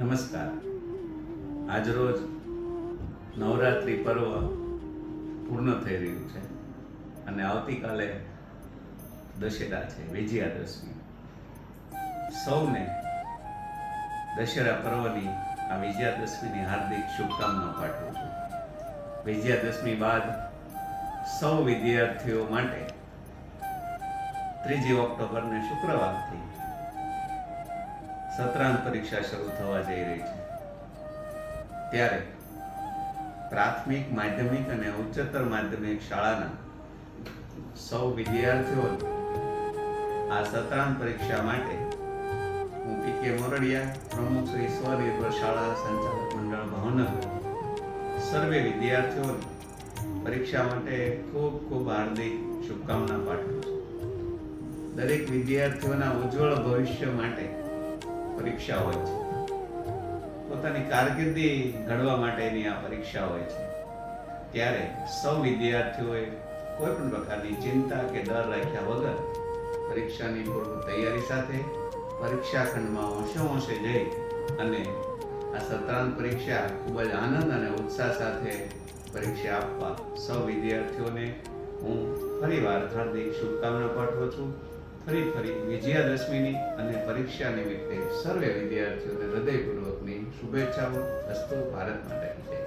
નમસ્કાર. આજરોજ નવરાત્રિ પર્વ પૂર્ણ થઈ રહ્યું છે અને આવતીકાલે દશેરા છે, વિજયાદશમી. સૌને દશેરા પર્વની આ વિજયાદશમીની હાર્દિક શુભકામનાઓ પાઠવું છું. વિજયાદશમી બાદ સૌ વિદ્યાર્થીઓ માટે 3 ઓક્ટોબરને શુક્રવારથી સત્રાંત પરીક્ષા શરૂ થવા જઈ રહી છે. ત્યારે પ્રાથમિક, માધ્યમિક અને ઉચ્ચતર માધ્યમિક શાળાના સૌ વિદ્યાર્થીઓ આ સત્રાંત પરીક્ષા માટે હું પી.કે. મોરડિયા, પ્રમુખ શ્રી સ્વનિર્ભર શાળા સંચાલક મંડળ ભાવનગર, સર્વે વિદ્યાર્થીઓને પરીક્ષા માટે ખૂબ ખૂબ હાર્દિક શુભકામના પાઠવું છું. દરેક વિદ્યાર્થીઓના ઉજ્જવળ ભવિષ્ય માટે પરીક્ષા હોય છે. પોતાની કારકિર્દી ઘડવા માટેની આ પરીક્ષા હોય છે. ત્યારે સૌ વિદ્યાર્થીઓએ કોઈ પણ પ્રકારની ચિંતા કે ડર રાખ્યા વગર પરીક્ષાની પૂર્વ તૈયારી સાથે પરીક્ષા ખંડમાં હોંશે જઈ અને આ સત્રાંત પરીક્ષા ખૂબ જ આનંદ અને ઉત્સાહ સાથે પરીક્ષા આપવા સૌ વિદ્યાર્થીઓને હું ફરીવાર હાર્દિક શુભકામના પાઠવું છું. ફરી વિજયાદશમીની અને પરીક્ષા નિમિત્તે સર્વે વિદ્યાર્થીઓને હૃદયપૂર્વકની શુભેચ્છાઓ. અસ્તુ. ભારત માતા કી જય.